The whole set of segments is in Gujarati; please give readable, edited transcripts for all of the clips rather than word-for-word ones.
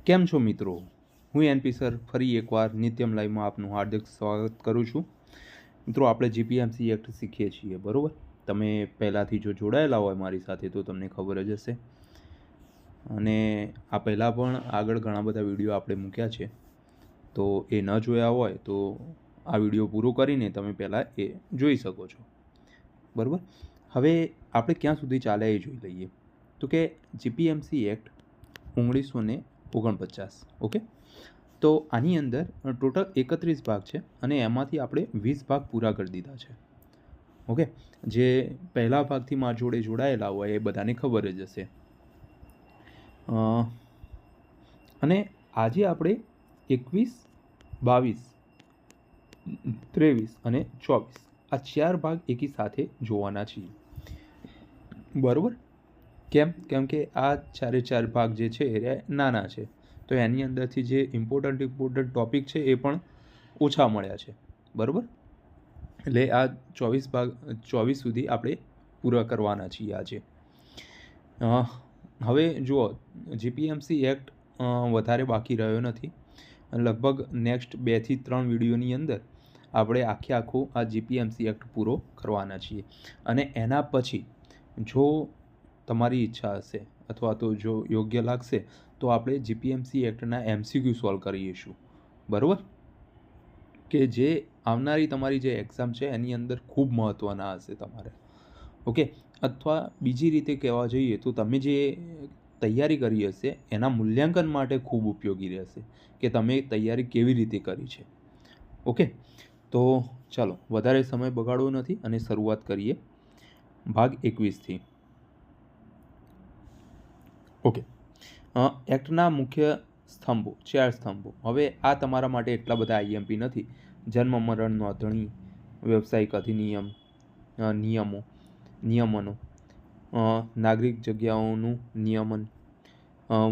કેમ છો મિત્રો? હું એનપી સર ફરી એકવાર નિત્યમ લાઈવમાં આપનું હાર્દિક સ્વાગત કરું છું. મિત્રો, આપણે જીપીએમસી એક્ટ શીખીએ છીએ, બરાબર? તમે પહેલાંથી જો જોડાયેલા હોય મારી સાથે તો તમને ખબર જ હશે. અને આ પહેલાં પણ આગળ ઘણા બધા વિડીયો આપણે મૂક્યા છે, તો એ ન જોયા હોય તો આ વિડીયો પૂરો કરીને તમે પહેલાં એ જોઈ શકો છો, બરાબર? હવે આપણે ક્યાં સુધી ચાલ્યા એ જોઈ લઈએ. તો કે જીપીએમસી એક્ટ 1949, ઓકે. તો આની અંદર ટોટલ 31 ભાગ છે અને એમાંથી આપણે 20 ભાગ પૂરા કરી દીધા છે, ઓકે. જે પહેલા ભાગથી મારા જોડે જોડાયેલા હોય એ બધાને ખબર જ હશે. અને આજે આપણે 21, 22, 23 અને 24 આ 4 ભાગ એકી સાથે જોવાના છીએ, બરાબર? કેમ કે આ 4 ભાગ જે છે એ નાના છે, તો એની અંદરથી જે ઇમ્પોર્ટન્ટ ટૉપિક છે એ પણ ઓછા મળ્યા છે, બરાબર? એટલે આ 24 સુધી આપણે પૂરા કરવાના છીએ આજે. હવે જુઓ, જીપીએમસી એક્ટ વધારે બાકી રહ્યો નથી. લગભગ નેક્સ્ટ 2 થી 3 વિડીયોની અંદર આપણે આખું આ જીપીએમસી એક્ટ પૂરો કરવાના છીએ. અને એના પછી જો તમારી ઈચ્છા હશે અથવા તો જો યોગ્ય લાગશે તો આપણે જીપીએમસી એક્ટના એમસીક્યુ સોલ્વ કરીશું, બરાબર? કે જે આવનારી તમારી જે એક્ઝામ છે એની અંદર ખૂબ મહત્ત્વના હશે તમારે, ઓકે. અથવા બીજી રીતે કહેવા જઈએ તો તમે જે તૈયારી કરી હશે એના મૂલ્યાંકન માટે ખૂબ ઉપયોગી રહેશે કે તમે તૈયારી કેવી રીતે કરી છે, ઓકે. તો ચાલો વધારે સમય બગાડવો નથી અને શરૂઆત કરીએ ભાગ 21થી, ઓકે. એક્ટના મુખ્ય સ્તંભો, 4 સ્તંભો. હવે આ તમારા માટે એટલા બધા આઈએમપી નથી. જન્મ મરણ નોંધણી, વ્યવસાયિક અધિનિયમ, નિયમનો, નાગરિક જગ્યાઓનું નિયમન,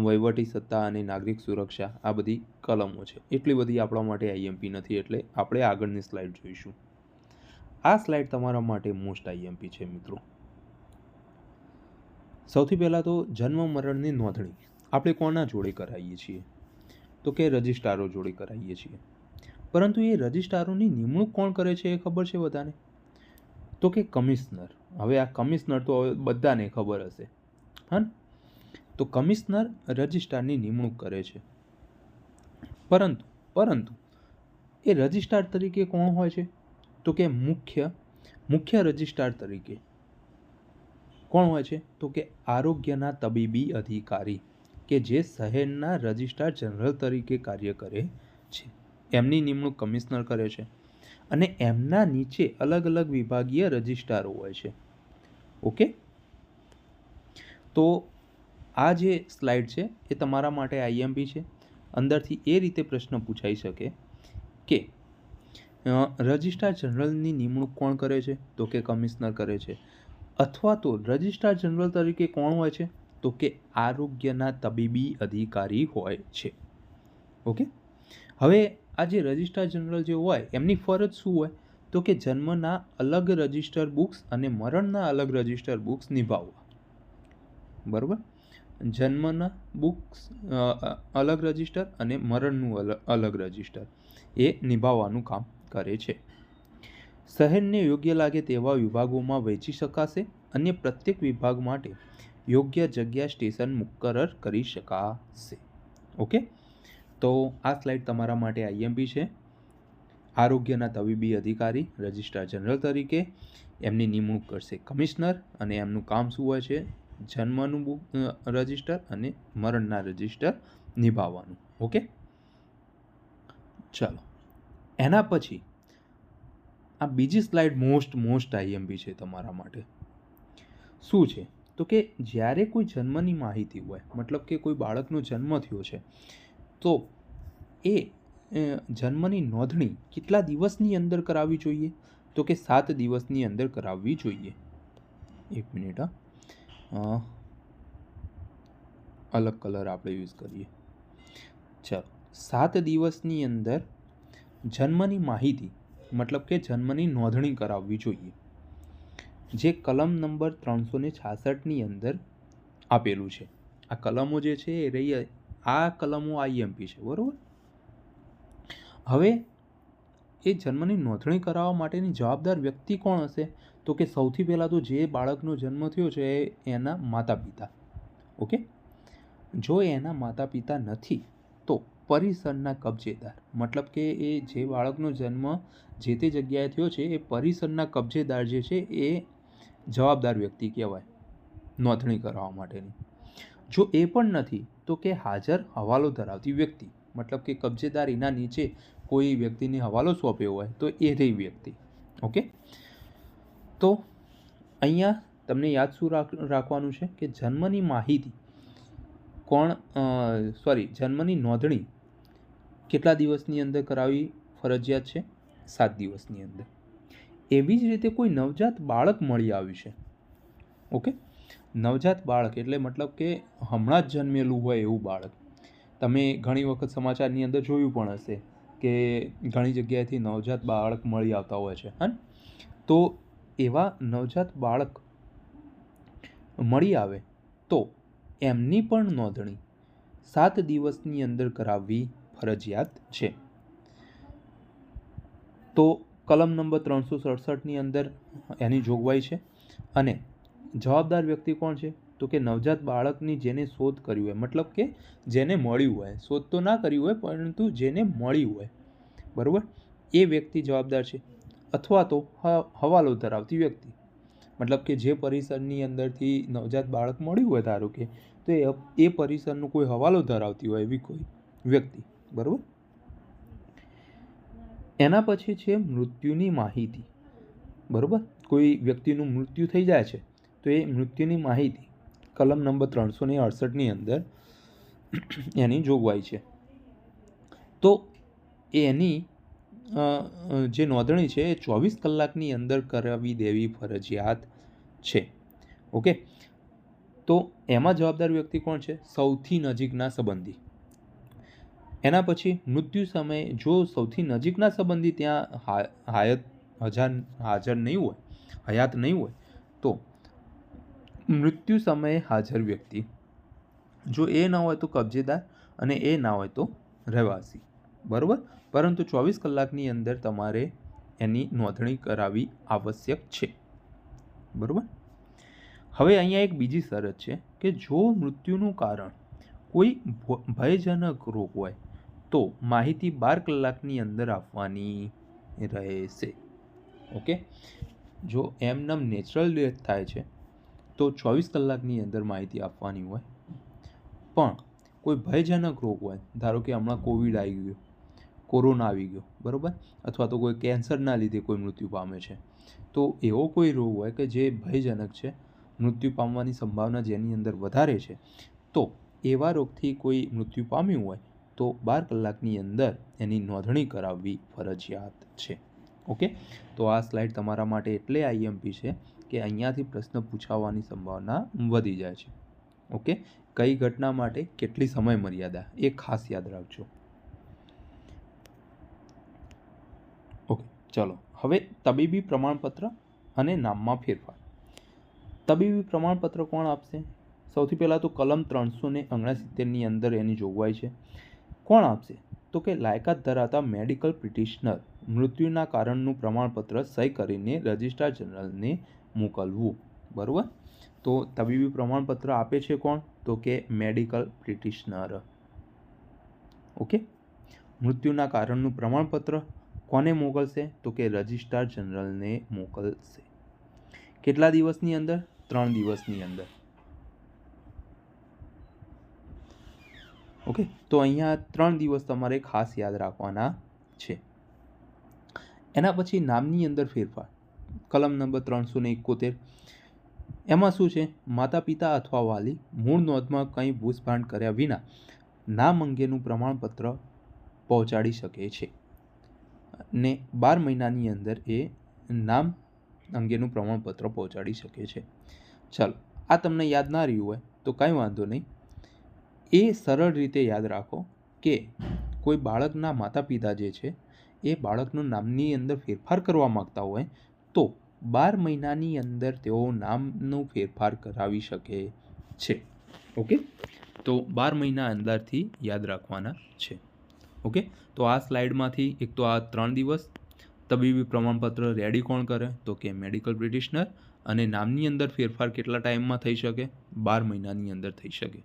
વહીવટી સત્તા અને નાગરિક સુરક્ષા, આ બધી કલમો છે. એટલી બધી આપણા માટે આઈએમપી નથી, એટલે આપણે આગળની સ્લાઇડ જોઈશું. આ સ્લાઇડ તમારા માટે મોસ્ટ આઈએમપી છે મિત્રો. સૌથી પહેલાં તો જન્મ મરણની નોંધણી આપણે કોના જોડે કરાવીએ છીએ? તો કે રજિસ્ટ્રારો જોડે કરાવીએ છીએ. પરંતુ એ રજિસ્ટ્રારોની નિમણૂક કોણ કરે છે એ ખબર છે બધાને? તો કે કમિશનર. હવે આ કમિશનર તો હવે બધાને ખબર હશે, હા. તો કમિશનર રજિસ્ટ્રારની નિમણૂક કરે છે. પરંતુ એ રજિસ્ટ્રાર તરીકે કોણ હોય છે? તો કે મુખ્ય રજિસ્ટ્રાર તરીકે કોણ હોય છે? તો કે આરોગ્યના તબીબી અધિકારી, કે જે શહેરના રજિસ્ટ્રાર જનરલ તરીકે કાર્ય કરે છે. એમની નિમણૂક કમિશનર કરે છે અને એમના નીચે અલગ અલગ વિભાગીય રજિસ્ટ્રારો હોય છે, ઓકે. તો આ જે સ્લાઇડ છે એ તમારા માટે આઈએમપી છે. અંદરથી એ રીતે પ્રશ્ન પૂછાઈ શકે કે રજિસ્ટ્રાર જનરલની નિમણૂક કોણ કરે છે? તો કે કમિશનર કરે છે. અથવા તો રજિસ્ટ્રાર જનરલ તરીકે કોણ હોય છે? તો કે આરોગ્યના તબીબી અધિકારી હોય છે, ઓકે. હવે આ જે રજિસ્ટ્રાર જનરલ જે હોય એમની ફરજ શું હોય? તો કે જન્મના અલગ રજિસ્ટર બુક્સ અને મરણના અલગ રજિસ્ટર બુક્સ નિભાવવા, બરાબર? જન્મના બુક્સ અલગ રજિસ્ટર અને મરણનું અલગ રજિસ્ટર એ નિભાવવાનું કામ કરે છે. શહેરને યોગ્ય લાગે તેવા વિભાગોમાં વહેંચી શકાશે અને પ્રત્યેક વિભાગ માટે યોગ્ય જગ્યા સ્ટેશન મુકરર કરી શકાશે, ઓકે. તો આ સ્લાઇડ તમારા માટે આઈએમપી છે. આરોગ્યના તબીબી અધિકારી રજિસ્ટ્રાર જનરલ તરીકે, એમની નિમણૂક કરશે કમિશનર અને એમનું કામ શું હોય છે? જન્મનું રજિસ્ટર અને મરણના રજિસ્ટર નિભાવવાનું, ઓકે. ચાલો, એના પછી આ બીજી સ્લાઇડ મોસ્ટ આઈએમપી છે તમારા માટે. શું છે? તો કે જ્યારે કોઈ જન્મની માહિતી હોય, મતલબ કે કોઈ બાળકનો જન્મ થયો છે તો એ જન્મની નોંધણી કેટલા દિવસની અંદર કરાવવી જોઈએ? તો કે 7 દિવસની અંદર કરાવવી જોઈએ. 1 મિનિટ, અલગ કલર આપણે યુઝ કરીએ. ચાલો, 7 દિવસની અંદર જન્મની માહિતી મતલબ કે જન્મની નોંધણી કરાવવી જોઈએ, જે કલમ નંબર 366ની અંદર આપેલું છે. આ કલમો જે છે એ રહી આ કલમો આઈએમપી છે, બરાબર. હવે એ જન્મની નોંધણી કરાવવા માટેની જવાબદાર વ્યક્તિ કોણ હશે? તો કે સૌથી પહેલાં તો જે બાળકનો જન્મ થયો છે એના માતા પિતા. ઓકે. જો એના માતા પિતા નથી તો પરિસરના કબજેદાર, મતલબ કે એ જે બાળકનો જન્મ જે તે જગ્યાએ થયો છે એ પરિસરના કબજેદાર જે છે એ જવાબદાર વ્યક્તિ કહેવાય નોંધણી કરાવવા માટેની. જો એ પણ નથી તો કે હાજર હવાલો ધરાવતી વ્યક્તિ, મતલબ કે કબજેદાર એના નીચે કોઈ વ્યક્તિને હવાલો સોંપ્યો હોય તો એ રહી વ્યક્તિ. ઓકે. તો અહીંયા તમને યાદ શું રાખવાનું છે કે જન્મની માહિતી જન્મની નોંધણી કેટલા દિવસની અંદર કરાવવી ફરજિયાત છે? 7 દિવસની અંદર. એવી જ રીતે કોઈ નવજાત બાળક મળી આવ્યું છે. ઓકે. નવજાત બાળક એટલે મતલબ કે હમણાં જ જન્મેલું હોય એવું બાળક. તમે ઘણી વખત સમાચારની અંદર જોયું પણ હશે કે ઘણી જગ્યાએથી નવજાત બાળક મળી આવતા હોય છે. હા, તો એવા નવજાત બાળક મળી આવે તો એમની પણ નોંધણી 7 દિવસની અંદર કરાવવી ફરજિયાત છે. તો કલમ નંબર 367ની અંદર એની જોગવાઈ છે. અને જવાબદાર વ્યક્તિ કોણ છે? તો કે નવજાત બાળકની જેને શોધ કરી હોય, મતલબ કે જેને મળ્યું હોય, શોધ તો ના કરી હોય પરંતુ જેને મળ્યું હોય, બરાબર, એ વ્યક્તિ જવાબદાર છે. અથવા તો હવાલો ધરાવતી વ્યક્તિ, મતલબ કે જે પરિસરની અંદરથી નવજાત બાળક મળ્યું હોય ધારો કે, તો એ પરિસરનો કોઈ હવાલો ધરાવતી હોય એવી કોઈ વ્યક્તિ, બરાબર. એના પછી છે મૃત્યુની માહિતી, બરાબર. કોઈ વ્યક્તિનું મૃત્યુ થઈ જાય છે તો એ મૃત્યુની માહિતી કલમ નંબર 368ની અંદર એની જોગવાઈ છે. તો એની જે નોંધણી છે એ 24 કલાકની અંદર કરાવી દેવી ફરજિયાત છે. ઓકે. તો એમાં જવાબદાર વ્યક્તિ કોણ છે? સૌથી નજીકના સંબંધી. એના પછી મૃત્યુ સમયે જો સૌથી નજીકના સંબંધી ત્યાં હાજર નહીં હોય, હયાત નહીં હોય, તો મૃત્યુ સમયે હાજર વ્યક્તિ. જો એ ન હોય તો કબજેદાર, અને એ ના હોય તો રહેવાસી, બરાબર. પરંતુ 24 કલાકની અંદર તમારે એની નોંધણી કરાવવી આવશ્યક છે, બરાબર. હવે અહીંયા એક બીજી શરત છે કે જો મૃત્યુનું કારણ કોઈ ભયજનક રોગ હોય તો માહિતી 12 કલાકની અંદર આપવાની રહેશે. ઓકે. જો એમનેમ નેચરલ ડેથ થાય છે તો 24 કલાકની અંદર માહિતી આપવાની હોય, પણ કોઈ ભયજનક રોગ હોય, ધારો કે હમણાં કોવિડ આવી ગયો, કોરોના આવી ગયો, બરાબર, અથવા તો કોઈ કેન્સરના લીધે કોઈ મૃત્યુ પામે છે, તો એવો કોઈ રોગ હોય કે જે ભયજનક છે, મૃત્યુ પામવાની સંભાવના જેની અંદર વધારે છે, તો એવા રોગથી કોઈ મૃત્યુ પામ્યું હોય તો 12 કલાકની અંદર એની નોંધણી કરાવવી ફરજિયાત છે. ઓકે. તો આ સ્લાઇડ તમારા માટે એટલે આઈએમપી છે કે અહીંયાથી પ્રશ્ન પૂછાવાની સંભાવના વધી જાય છે. ઓકે. કઈ ઘટના માટે કેટલી સમય મર્યાદા એ ખાસ યાદ રાખજો. ઓકે. ચલો હવે તબીબી પ્રમાણપત્ર અને નામમાં ફેરફાર. તબીબી પ્રમાણપત્ર કોણ આપશે? સૌથી પહેલાં તો કલમ 369ની અંદર એની જોગવાઈ છે. કોણ આપશે? તો કે લાયકાત ધરાવતા મેડિકલ પ્રેક્ટિશનર મૃત્યુના કારણનું પ્રમાણપત્ર સહી કરીને રજિસ્ટ્રાર જનરલને મોકલવું, બરાબર. તો તબીબી પ્રમાણપત્ર આપે છે કોણ? તો કે મેડિકલ પ્રેક્ટિશનર. ઓકે. મૃત્યુના કારણનું પ્રમાણપત્ર કોને મોકલશે? તો કે રજિસ્ટ્રાર જનરલને મોકલશે. કેટલા દિવસની અંદર? 3 દિવસની અંદર. ઓકે. તો અહીંયા 3 દિવસ તમારે ખાસ યાદ રાખવાના છે. એના પછી નામની અંદર ફેરફાર, કલમ નંબર 371. એમાં શું છે? માતા પિતા અથવા વાલી મૂળ નોંધમાં કંઈ ભૂસભાંડ કર્યા વિના નામ અંગેનું પ્રમાણપત્ર પહોંચાડી શકે છે, ને 12 મહિનાની અંદર એ નામ અંગેનું પ્રમાણપત્ર પહોંચાડી શકે છે. ચાલો, આ તમને યાદ ના રહ્યું હોય તો કાંઈ વાંધો નહીં. એ સરળ રીતે યાદ રાખો કે કોઈ બાળકના માતા પિતા જે છે એ બાળકનું નામની અંદર ફેરફાર કરવા માગતા હોય તો 12 મહિનાની અંદર તેઓ નામનું ફેરફાર કરાવી શકે છે. ઓકે. તો 12 મહિના અંદરથી યાદ રાખવાના છે. ઓકે, તો આ સ્લાઇડમાંથી એક તો આ 3 દિવસ તબીબી પ્રમાણપત્ર રેડી કોણ કરે? તો કે મેડિકલ પ્રેક્ટિશનર. અને નામની અંદર ફેરફાર કેટલા ટાઈમમાં થઈ શકે? 12 મહિનાની અંદર થઈ શકે.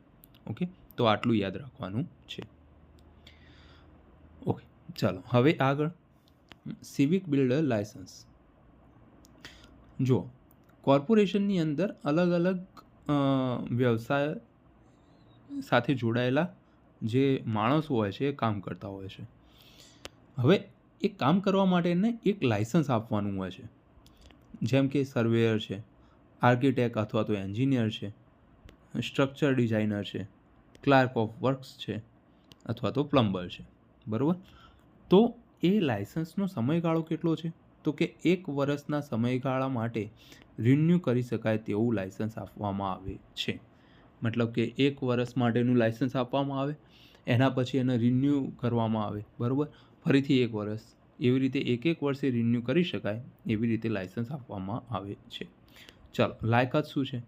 ઓકે, તો આટલું યાદ રાખવાનું છે. ઓકે, ચાલો હવે આગળ સિવિક બિલ્ડર લાયસન્સ. જો કોર્પોરેશનની અંદર અલગ અલગ વ્યવસાય સાથે જોડાયેલા જે માણસો હોય છે એ કામ કરતા હોય છે. હવે એ કામ કરવા માટેને એક લાયસન્સ આપવાનું હોય છે. જેમ કે સર્વેયર છે, આર્કિટેક્ટ અથવા તો એન્જિનિયર છે, સ્ટ્રક્ચર ડિઝાઇનર છે, ક્લાર્ક ઓફ વર્ક્સ છે અથવા તો પ્લમ્બર છે. બરાબર, તો એ લાયસન્સનો સમયગાળો કેટલો છે? તો કે 1 વર્ષના સમયગાળા માટે રિન્યૂ કરી શકાય તેવું લાયસન્સ આપવામાં આવે છે. મતલબ કે 1 વર્ષ માટેનું લાયસન્સ આપવામાં આવે, એના પછી એને રિન્યૂ કરવામાં આવે. બરાબર, ફરીથી 1 વર્ષ, એવી રીતે 1 વર્ષે રિન્યૂ કરી શકાય એવી રીતે લાયસન્સ આપવામાં આવે છે. ચાલો, લાયકાત શું છે?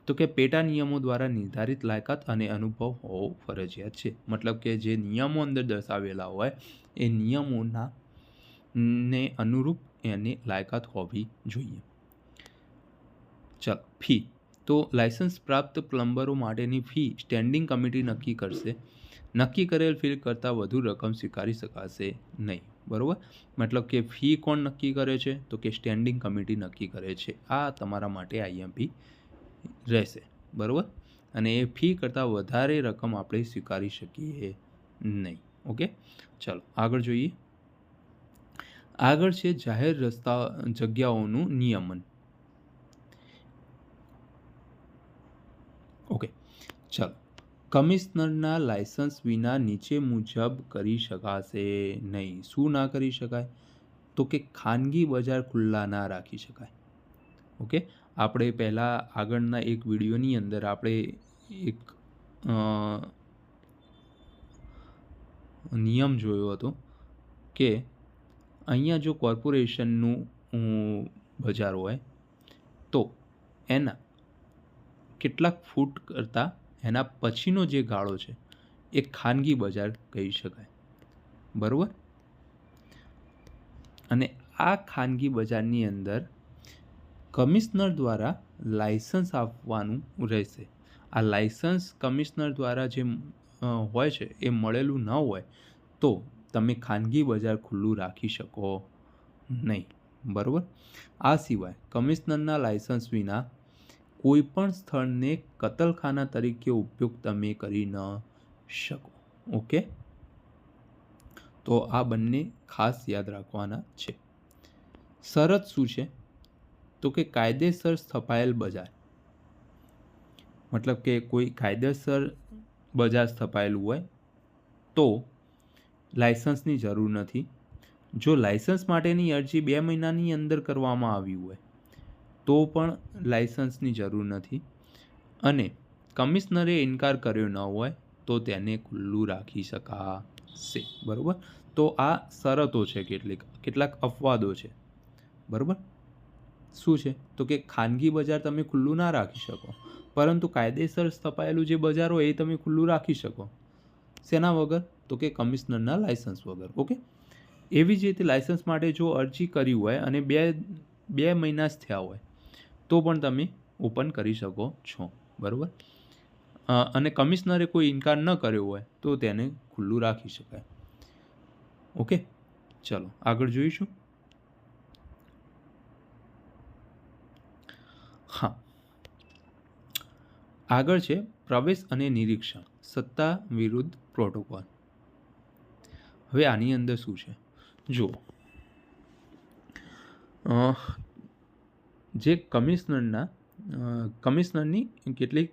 તો કે પેટા નિયમો દ્વારા નિર્ધારિત લાયકાત અને અનુભવ હોવો ફરજિયાત છે. મતલબ કે જે નિયમો અંદર દર્શાવેલા હોય એ નિયમોના ને અનુરૂપ એની લાયકાત હોવી જોઈએ. ચાલો, ફી. તો લાયસન્સ પ્રાપ્ત પ્લમ્બરો માટેની ફી સ્ટેન્ડિંગ કમિટી નક્કી કરશે. નક્કી કરેલ ફી કરતાં વધુ રકમ સ્વીકારી શકાશે નહીં. બરાબર, મતલબ કે ફી કોણ નક્કી કરે છે? તો કે સ્ટેન્ડિંગ કમિટી નક્કી કરે છે. આ તમારા માટે આઈએમપી રહેશે. બરાબર, અને એ ફી કરતાં વધારે રકમ આપણે સ્વીકારી શકીએ નહીં. ઓકે, ચાલો આગળ જોઈએ. આગળ છે જાહેર રસ્તા જગ્યાઓનું નિયમન. ઓકે, ચાલો. કમિશનરના લાયસન્સ વિના નીચે મુજબ કરી શકાશે નહીં. શું ના કરી શકાય? તો કે ખાનગી બજાર ખુલ્લા ના રાખી શકાય. ઓકે, આપણે પહેલાં આગળના એક વિડીયોની અંદર આપણે એક નિયમ જોયો હતો કે અહીંયા જો કોર્પોરેશનનું બજાર હોય તો એના કેટલાક ફૂટ કરતાં એના પછીનો જે ગાળો છે એ ખાનગી બજાર કહી શકાય. બરાબર, અને આ ખાનગી બજારની અંદર કમિશનર દ્વારા લાયસન્સ આપવાનું રહેશે. આ લાયસન્સ કમિશનર દ્વારા જે હોય છે એ મળેલું ન હોય તો તમે ખાનગી બજાર ખુલ્લું રાખી શકો નહીં. બરાબર, આ સિવાય કમિશનરના લાયસન્સ વિના કોઈ પણ સ્થળને કતલખાના તરીકે ઉપયોગ તમે કરી ન શકો. ઓકે, તો આ બંને ખાસ યાદ રાખવાના છે. શરત શું છે? તો કે કાયદેસર સ્થપાયેલ બજાર. મતલબ કે કોઈ કાયદેસર બજાર સ્થપાયેલું હોય તો લાયસન્સની જરૂર નથી. જો લાયસન્સ માટેની અરજી 2 મહિનાની અંદર કરવામાં આવી હોય તો પણ લાયસન્સની જરૂર નથી. અને કમિશનરે ઇનકાર કર્યો ન હોય તો તેને ખુલ્લું રાખી શકાશે. બરાબર, તો આ શરતો છે, કેટલાક અપવાદો છે. બરાબર, શું છે? તો કે ખાનગી બજાર તમે ખુલ્લું ના રાખી શકો, પરંતુ કાયદેસર સ્થપાયેલું જે બજાર હોય એ તમે ખુલ્લું રાખી શકો. શેના વગર? તો કે કમિશનરના લાયસન્સ વગર. ઓકે, એવી જ રીતે લાયસન્સ માટે જો અરજી કરી હોય અને 2 મહિના જ થયા હોય તો પણ તમે ઓપન કરી શકો છો. બરાબર, અને કમિશનરે કોઈ ઇનકાર ન કર્યો હોય તો તેને ખુલ્લું રાખી શકાય. ઓકે, ચલો આગળ જોઈશું. હા, આગળ છે પ્રવેશ અને નિરીક્ષણ, સત્તા વિરુદ્ધ પ્રોટોકોલ. હવે આની અંદર શું છે? જુઓ, જે કમિશનરની કેટલીક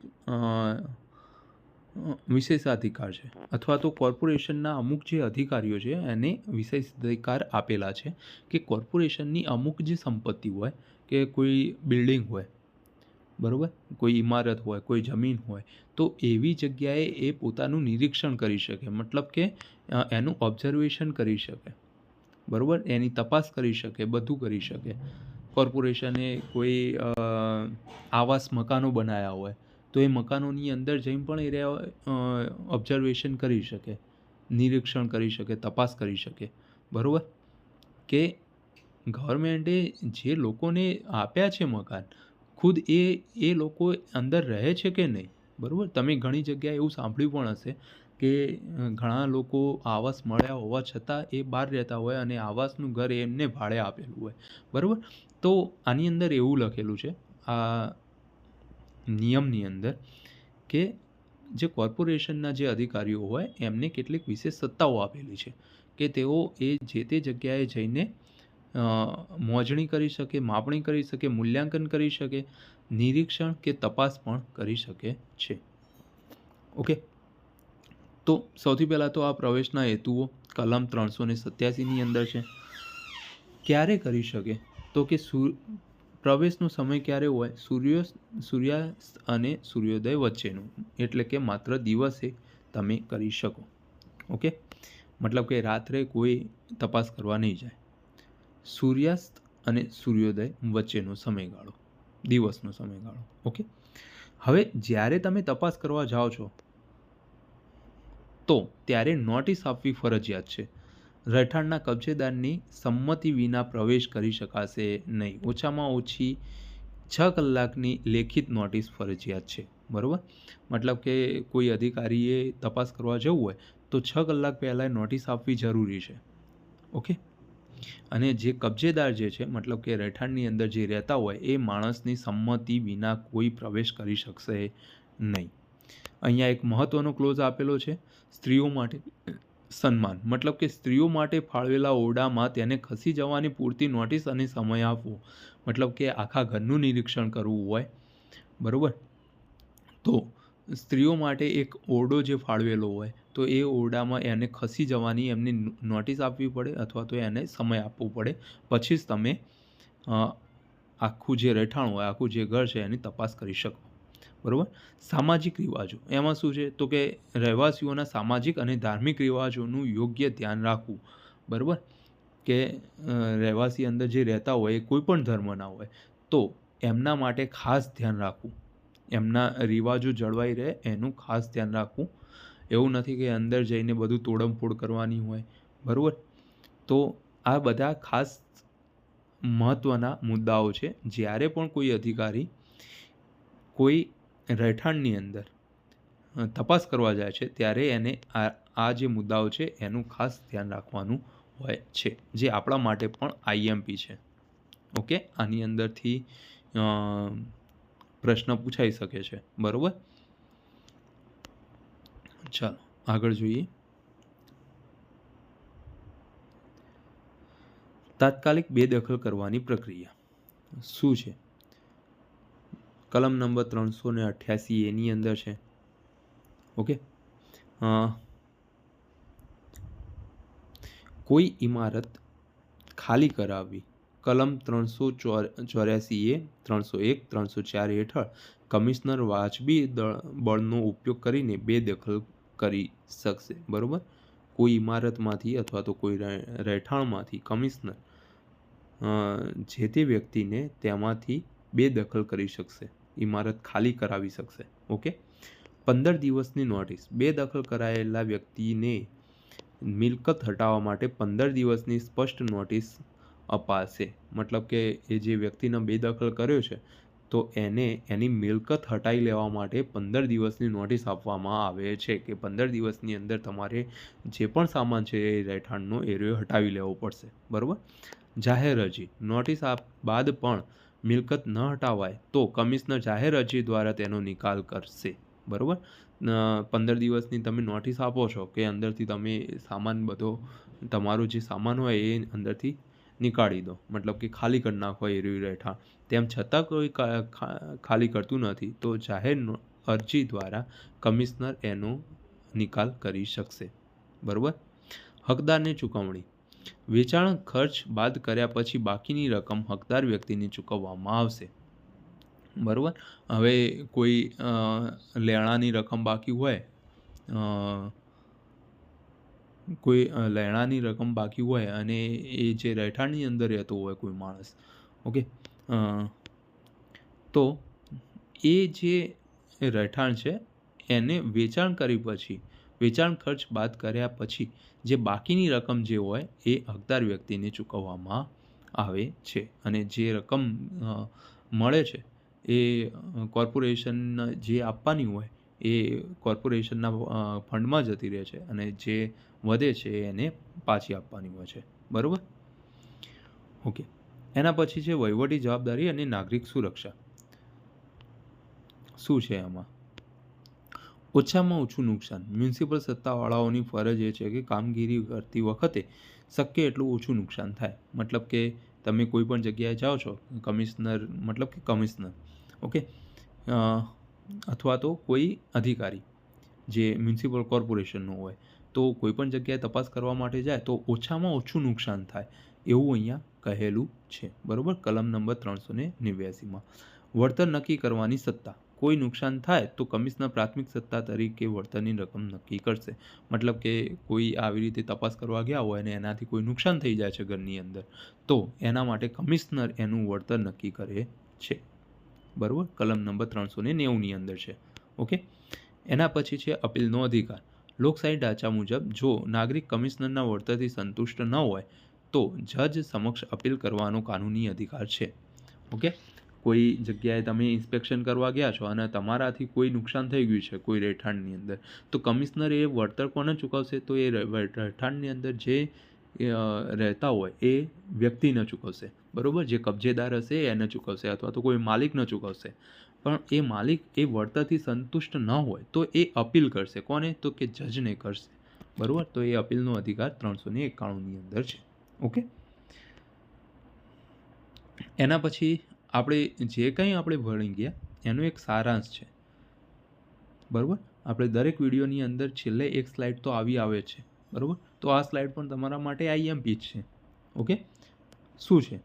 વિશેષાધિકાર છે અથવા તો કોર્પોરેશનના અમુક જે અધિકારીઓ છે એને વિશેષાધિકાર આપેલા છે કે કોર્પોરેશનની અમુક જે સંપત્તિ હોય કે કોઈ બિલ્ડિંગ હોય, બરાબર, કોઈ ઇમારત હોય, કોઈ જમીન હોય, તો એવી જગ્યાએ એ પોતાનું નિરીક્ષણ કરી શકે. મતલબ કે એનું ઓબ્ઝર્વેશન કરી શકે. બરાબર, એની તપાસ કરી શકે, બધું કરી શકે. કોર્પોરેશને કોઈ આવાસ મકાનો બનાવ્યા હોય તો એ મકાનોની અંદર જઈને પણ એ રહ્યા ઓબ્ઝર્વેશન કરી શકે, નિરીક્ષણ કરી શકે, તપાસ કરી શકે. બરાબર? કે ગવર્મેન્ટે જે લોકોને આપ્યા છે મકાન, ખુદ એ લોકો અંદર રહે છે કે નહીં. બરાબર? તમે ઘણી જગ્યાએ એવું સાંભળ્યું પણ હશે કે ઘણા લોકો આવાસ મળ્યા હોવા છતાં એ બહાર રહેતા હોય અને આવાસનું ઘર એમને ભાડે આપેલું હોય. બરાબર? તો આની અંદર એવું લખેલું છે આ નિયમની અંદર કે જે કોર્પોરેશનના જે અધિકારીઓ હોય એમને કેટલીક વિશેષ સત્તાઓ આપેલી છે કે તેઓ એ જે તે જગ્યાએ જઈને મોજણી કરી શકે, માપણી કરી શકે, મૂલ્યાંકન કરી શકે, નિરીક્ષણ કે તપાસ પણ કરી શકે છે. ઓકે, તો સૌથી પહેલાં તો આ પ્રવેશના હેતુઓ કલમ 387ની અંદર છે. ક્યારે કરી શકે? તો કે પ્રવેશનો સમય ક્યારે હોય? સૂર્યાસ્ત અને સૂર્યોદય વચ્ચેનું, એટલે કે માત્ર દિવસે તમે કરી શકો. ઓકે, મતલબ કે રાત્રે કોઈ તપાસ કરવા નહીં જાય. સૂર્યાસ્ત અને સૂર્યોદય વચ્ચેનો સમયગાળો, દિવસનો સમયગાળો. ઓકે, હવે જ્યારે તમે તપાસ કરવા જાઓ છો તો ત્યારે નોટિસ આપવી ફરજિયાત છે. રહેઠાણના કબજેદારની સંમતિ વિના પ્રવેશ કરી શકાશે નહીં. ઓછામાં ઓછી 6 કલાકની લેખિત નોટિસ ફરજિયાત છે. બરાબર? મતલબ કે કોઈ અધિકારીએ તપાસ કરવા જવું હોય તો 6 કલાક પહેલાં નોટિસ આપવી જરૂરી છે. ઓકે, અને જે કબજેદાર જે છે, મતલબ કે રહેઠાણની અંદર જે રહેતા હોય એ માણસની સંમતિ વિના કોઈ પ્રવેશ કરી શકશે નહીં. અહીંયા એક મહત્ત્વનો ક્લોઝ આપેલો છે, સ્ત્રીઓ માટે સન્માન. મતલબ કે સ્ત્રીઓ માટે ફાળવેલા ઓરડામાં તેને ખસી જવાની પૂરતી નોટિસ અને સમય આપવો. મતલબ કે આખા ઘરનું નિરીક્ષણ કરવું હોય. બરાબર? તો સ્ત્રીઓ માટે એક ઓરડો જે ફાળવેલો હોય તો એ ઓરડામાં એને ખસી જવાની એમને નોટિસ આપવી પડે અથવા તો એને સમય આપવો પડે. પછી જ તમે આખું જે રહેઠાણ હોય, આખું જે ઘર છે એની તપાસ કરી શકો. બરાબર? સામાજિક રિવાજો એમાં શું છે? તો કે રહેવાસીઓના સામાજિક અને ધાર્મિક રિવાજોનું યોગ્ય ધ્યાન રાખવું. બરાબર? કે રહેવાસી અંદર જે રહેતા હોય એ કોઈ પણ ધર્મના હોય તો એમના માટે ખાસ ધ્યાન રાખવું, એમના રિવાજો જળવાઈ રહે એનું ખાસ ધ્યાન રાખવું. એવું નથી કે અંદર જઈને બધું તોડમફોડ કરવાની હોય. બરાબર? તો આ બધા ખાસ મહત્ત્વના મુદ્દાઓ છે. જ્યારે પણ કોઈ અધિકારી કોઈ રહેઠાણની અંદર તપાસ કરવા જાય છે ત્યારે એને આ જે મુદ્દાઓ છે એનું ખાસ ધ્યાન રાખવાનું હોય છે, જે આપણા માટે પણ આઈએમપી છે. ઓકે, આની અંદરથી પ્રશ્ન પૂછાઈ શકે છે. બરાબર? ચાલો આગળ જોઈએ. તાત્કાલિક બેદખલ કરવાની પ્રક્રિયા શું છે? કલમ નંબર 388 એની અંદર છે. ઓકે, કોઈ ઇમારત ખાલી કરાવવી. કલમ 384A, 301, 304 હેઠળ કમિશનર વાજબી બળનો ઉપયોગ કરીને બેદખલ કરી શકશે. બરાબર? કોઈ ઇમારતમાંથી અથવા તો કોઈ રહેઠાણમાંથી કમિશનર જે તે વ્યક્તિને તેમાંથી બેદખલ કરી શકશે, ઇમારત ખાલી કરાવી શકશે. ઓકે, 15 દિવસની નોટિસ. બેદખલ કરાયેલા વ્યક્તિને મિલકત હટાવવા માટે 15 દિવસની સ્પષ્ટ નોટિસ અપાશે. મતલબ કે એ જે વ્યક્તિને બેદખલ કર્યો છે તો એને એની મિલકત હટાવી લેવા માટે 15 દિવસની નોટિસ આપવામાં આવે છે કે 15 દિવસની અંદર તમારે જે પણ સામાન છે એ રહેઠાણનો એરિયો હટાવી લેવો પડશે. બરાબર? જાહેર અરજી. નોટિસ બાદ પણ મિલકત ન હટાવાય તો કમિશનર જાહેર અરજી દ્વારા તેનો નિકાલ કરશે. બરાબર? 15 દિવસની તમે નોટિસ આપો છો કે અંદરથી તમે સામાન બધો તમારો જે સામાન હોય એ અંદરથી નીકાળી દો, મતલબ કે ખાલી કરી નાખો એ રહેઠાણ. તેમ છતાં કોઈ ખાલી કરતું નથી તો જાહેર અરજી દ્વારા કમિશનર એનો નિકાલ કરી શકશે. બરાબર? હકદારની ચૂકવણી. વેચાણ ખર્ચ બાદ કર્યા પછી બાકીની રકમ હકદાર વ્યક્તિને ચૂકવવામાં આવશે. બરાબર? હવે કોઈ લેણાની રકમ બાકી હોય, કોઈ લેણાની રકમ બાકી હોય અને એ જે રહેઠાણની અંદર રહેતો હોય કોઈ માણસ, ઓકે, તો એ જે રહેઠાણ છે એને વેચાણ કરી પછી વેચાણ ખર્ચ બાદ કર્યા પછી જે બાકીની રકમ જે હોય એ હકદાર વ્યક્તિને ચૂકવવામાં આવે છે અને જે રકમ મળે છે એ કોર્પોરેશન જે આપવાની હોય એ કોર્પોરેશનના ફંડમાં જતી રહે છે અને જે વધે છે એને પાછી આપવાની હોય છે. બરાબર? ઓકે. એના પછી છે વહીવટી જવાબદારી અને નાગરિક સુરક્ષા. શું છે એમાં? ઓછામાં ઓછું નુકસાન. મ્યુનિસિપલ સત્તાવાળાઓની ફરજ એ છે કે કામગીરી કરતી વખતે શક્ય એટલું ઓછું નુકસાન થાય. મતલબ કે તમે કોઈ પણ જગ્યાએ જાઓ છો, કમિશનર, ઓકે, અથવા તો કોઈ અધિકારી જે મ્યુનિસિપલ કોર્પોરેશનનું હોય, તો કોઈ પણ જગ્યાએ તપાસ કરવા માટે જાય તો ઓછામાં ઓછું નુકસાન થાય એવું અહીંયા કહેલું છે. બરાબર? કલમ નંબર 389માં. વળતર નક્કી કરવાની સત્તા. કોઈ નુકસાન થાય તો કમિશનર પ્રાથમિક સત્તા તરીકે વળતરની રકમ નક્કી કરશે. મતલબ કે કોઈ આવી રીતે તપાસ કરવા ગયા હોય અને એનાથી કોઈ નુકસાન થઈ જાય છે ઘરની અંદર, તો એના માટે કમિશનર એનું વળતર નક્કી કરે છે. બરાબર? કલમ નંબર 390ની અંદર છે. ઓકે. એના પછી છે અપીલનો અધિકાર. લોકશાહી ઢાંચા મુજબ જો નાગરિક કમિશનરના વળતરથી સંતુષ્ટ ન હોય તો જજ સમક્ષ અપીલ કરવાનો કાનૂની અધિકાર છે. ઓકે. કોઈ જગ્યાએ તમે ઇન્સ્પેક્શન કરવા ગયા છો અને તમારાથી કોઈ નુકસાન થઈ ગયું છે કોઈ રહેઠાણની અંદર, તો કમિશનર એ વળતર કોને ચૂકવશે? તો એ રહેઠાણની અંદર જે રહેતા હોય એ વ્યક્તિને ચૂકવશે. બરાબર? જે કબજેદાર હશે એને ચૂકવશે અથવા તો કોઈ માલિક ન ચૂકવશે. પણ એ માલિક એ વળતરથી સંતુષ્ટ ન હોય તો એ અપીલ કરશે. કોને? તો કે જજને કરશે. બરાબર? તો એ અપીલનો અધિકાર 391ની અંદર છે. ઓકે. એના પછી આપણે જે કંઈ આપણે ભણી ગયા એનો એક સારાંશ છે. બરાબર? આપણે દરેક વિડીયોની અંદર છેલ્લે એક સ્લાઇડ તો આવે છે. બરાબર? તો આ સ્લાઇડ પણ તમારા માટે આઈએમપી જ છે. ઓકે. શું છે?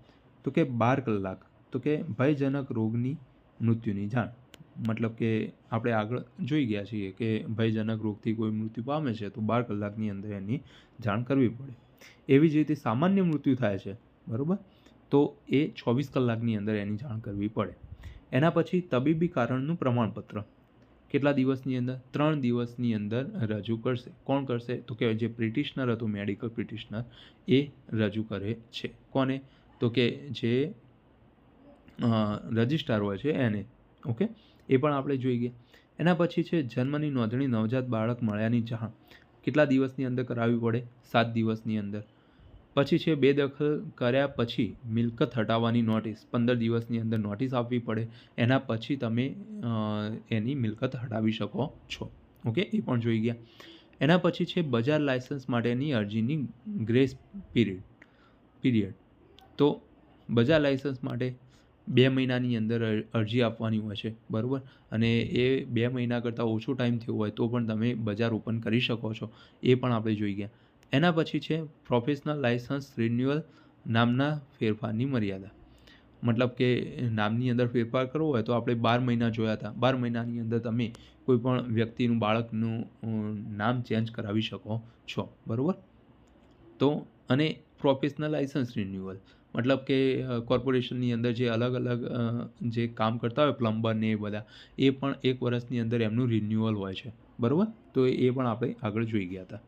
તો કે 12 કલાક, તો કે ભયજનક રોગની મૃત્યુની જાણ. મતલબ કે આપણે આગળ જોઈ ગયા છીએ કે ભયજનક રોગથી કોઈ મૃત્યુ પામે છે તો 12 કલાકની અંદર એની જાણ કરવી પડે. એવી જ રીતે સામાન્ય મૃત્યુ થાય છે, બરાબર, તો એ 24 કલાકની અંદર એની જાણ કરવી પડે. એના પછી તબીબી કારણનું પ્રમાણપત્ર કેટલા દિવસની અંદર? 3 દિવસની અંદર રજૂ કરશે. કોણ કરશે? તો કે જે પિટિશનર હતો, મેડિકલ પિટિશનર, એ રજૂ કરે છે. કોને? તો કે જે રજિસ્ટ્રાર હોય છે એને. ઓકે. એ પણ આપણે જોઈ ગયા. એના પછી છે જન્મની નોંધણી નવજાત બાળક મળ્યાની જાણ કેટલા દિવસની અંદર કરાવવી પડે? 7 દિવસની અંદર. પછી છે બેદખલ કર્યા પછી મિલકત હટાવવાની નોટિસ 15 દિવસની અંદર નોટિસ આપવી પડે. એના પછી તમે એની મિલકત હટાવી શકો છો. ઓકે. એ પણ જોઈ ગયા. એના પછી છે બજાર લાયસન્સ માટેની અરજીની ગ્રેસ પીરિયડ. તો બજાર લાયસન્સ માટે 2 મહિનાની અંદર અરજી આપવાની હોય છે. બરાબર? અને એ 2 મહિના કરતાં ઓછો ટાઈમ થયો હોય તો પણ તમે બજાર ઓપન કરી શકો છો. એ પણ આપણે જોઈ ગયા. એના પછી છે પ્રોફેશનલ લાયસન્સ રિન્યુઅલ, નામના ફેરફારની મર્યાદા. મતલબ કે નામની અંદર ફેરફાર કરવો હોય તો આપણે 12 મહિના જોયા હતા. 12 મહિનાની અંદર તમે કોઈ પણ વ્યક્તિનું, બાળકનું નામ ચેન્જ કરાવી શકો છો. બરાબર? તો અને પ્રોફેશનલ લાયસન્સ રિન્યુઅલ મતલબ કે કોર્પોરેશનની અંદર જે અલગ અલગ જે કામ કરતા હોય પ્લમ્બર ને એ બધા, એ પણ 1 વર્ષની અંદર એમનું રિન્યુઅલ હોય છે. બરાબર? તો એ પણ આપણે આગળ જોઈ ગયા હતા.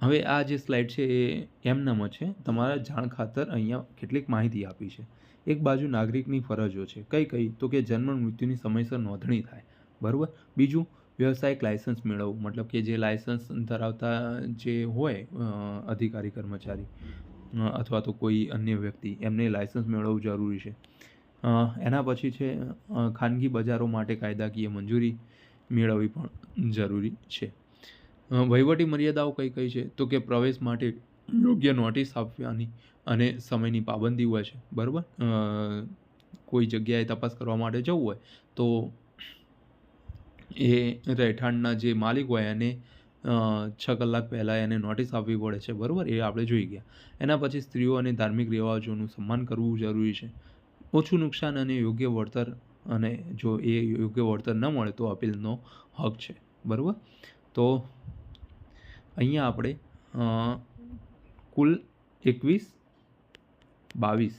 હવે આ જે સ્લાઇડ છે એ એમનામ છે. તમારા જાણ ખાતર અહીંયા કેટલીક માહિતી આપી છે. એક બાજુ નાગરિકની ફરજો છે. કઈ? તો કે જન્મ મૃત્યુની સમયસર નોંધણી થાય. બરાબર? બીજું, વ્યવસાયિક લાયસન્સ મેળવવું. મતલબ કે જે લાયસન્સ ધરાવતા જે હોય અધિકારી, કર્મચારી અથવા તો કોઈ અન્ય વ્યક્તિ, એમને લાયસન્સ મેળવવું જરૂરી છે. એના પછી છે ખાનગી બજારો માટે કાયદાકીય મંજૂરી મેળવવી પણ જરૂરી છે. વહીવટી મર્યાદાઓ કઈ છે? તો કે પ્રવેશ માટે યોગ્ય નોટિસ આપવાની અને સમયની પાબંદી હોય છે. બરાબર? કોઈ જગ્યાએ તપાસ કરવા માટે જવું હોય તો એ રહેઠાણના જે માલિક હોય એને 6 કલાક પહેલાં એને નોટિસ આપવી પડે છે. બરાબર? એ આપણે જોઈ ગયા. એના પછી સ્ત્રીઓ અને ધાર્મિક રિવાજોનું સન્માન કરવું જરૂરી છે. ઓછું નુકસાન અને યોગ્ય વળતર, અને જો એ યોગ્ય વળતર ન મળે તો અપીલનો હક છે. બરાબર? તો અહીંયા આપણે કુલ 21, 22,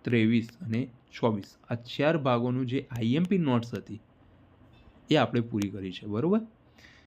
23 અને 24 આ 4 ભાગોનું જે આઈએમપી નોટ્સ હતી એ આપણે પૂરી કરી છે, બરાબર.